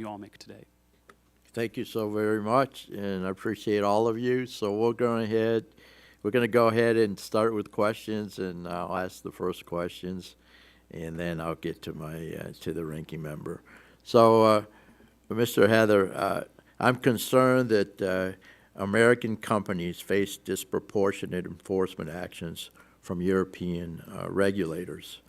you all make today. Thank you so very much, and I appreciate all of you. So we're going to go ahead and start with questions, and I'll ask the first questions, and then I'll get to to the ranking member. So, Mr. Heather, I'm concerned that American companies face disproportionate enforcement actions from European regulators.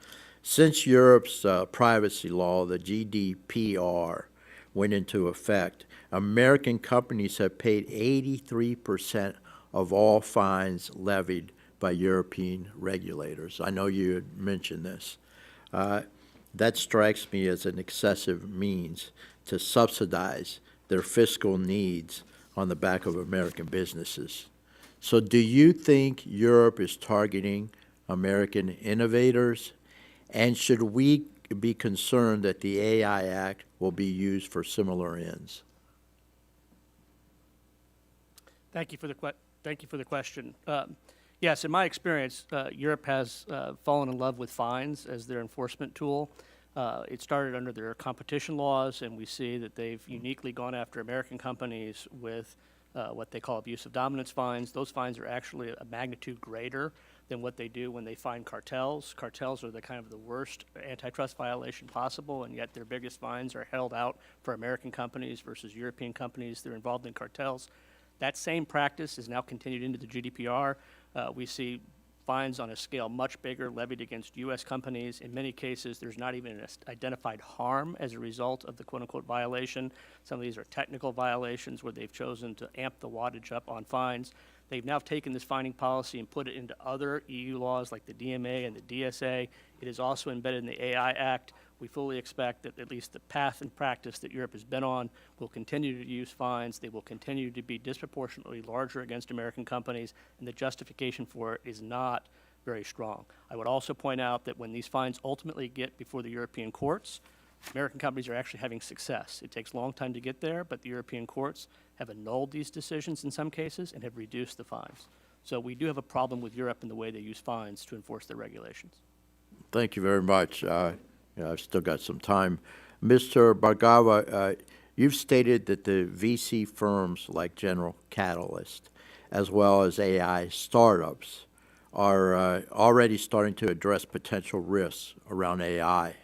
Since Europe's privacy law, the GDPR, went into effect, American companies have paid 83% of all fines levied by European regulators. I know you had mentioned this. That strikes me as an excessive means to subsidize their fiscal needs on the back of American businesses. So do you think Europe is targeting American innovators? And should we be concerned that the AI Act will be used for similar ends? Thank you for the question. Yes, in my experience, Europe has fallen in love with fines as their enforcement tool. It started under their competition laws, and we see that they've uniquely gone after American companies with what they call abuse of dominance fines. Those fines are actually a magnitude greater than what they do when they find cartels. Cartels are the kind of the worst antitrust violation possible, and yet their biggest fines are held out for American companies versus European companies that are involved in cartels. That same practice is now continued into the GDPR. We see fines on a scale much bigger levied against U.S. companies. In many cases, there's not even an identified harm as a result of the quote-unquote violation. Some of these are technical violations where they've chosen to amp the wattage up on fines. They've now taken this fining policy and put it into other EU laws like the DMA and the DSA. It is also embedded in the AI Act. We fully expect that at least the path and practice that Europe has been on will continue to use fines. They will continue to be disproportionately larger against American companies, and the justification for it is not very strong. I would also point out that when these fines ultimately get before the European courts, American companies are actually having success. It takes a long time to get there, but the European courts have annulled these decisions in some cases and have reduced the fines. So we do have a problem with Europe in the way they use fines to enforce their regulations. Thank you very much. I've still got some time. Mr. Bhargava, you've stated that the VC firms like General Catalyst, as well as AI startups, are already starting to address potential risks around AI.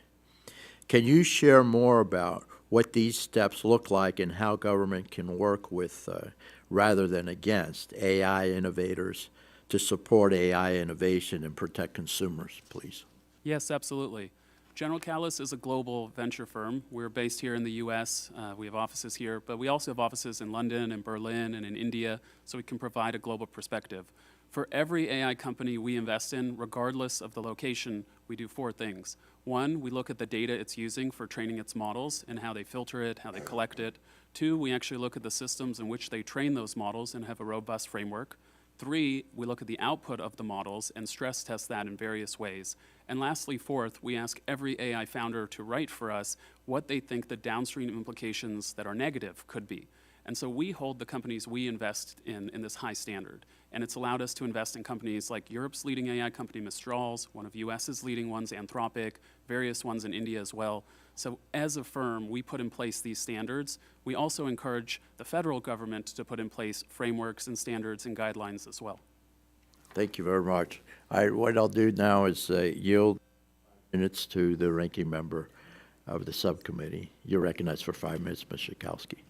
Can you share more about what these steps look like and how government can work with, rather than against, AI innovators to support AI innovation and protect consumers, please? Yes, absolutely. General Catalyst is a global venture firm. We're based here in the U.S. We have offices here, but we also have offices in London and Berlin and in India, so we can provide a global perspective. For every AI company we invest in, regardless of the location, we do 4 things. 1, we look at the data it's using for training its models and how they filter it, how they collect it. 2, we actually look at the systems in which they train those models and have a robust framework. 3, we look at the output of the models and stress test that in various ways. And lastly, 4th, we ask every AI founder to write for us what they think the downstream implications that are negative could be. And so we hold the companies we invest in this high standard. And it's allowed us to invest in companies like Europe's leading AI company, Mistral's, one of US's leading ones, Anthropic, various ones in India as well. So as a firm, we put in place these standards. We also encourage the federal government to put in place frameworks and standards and guidelines as well. Thank you very much. What I'll do now is yield minutes to the ranking member of the subcommittee. You're recognized for 5 minutes, Ms. Schakowsky.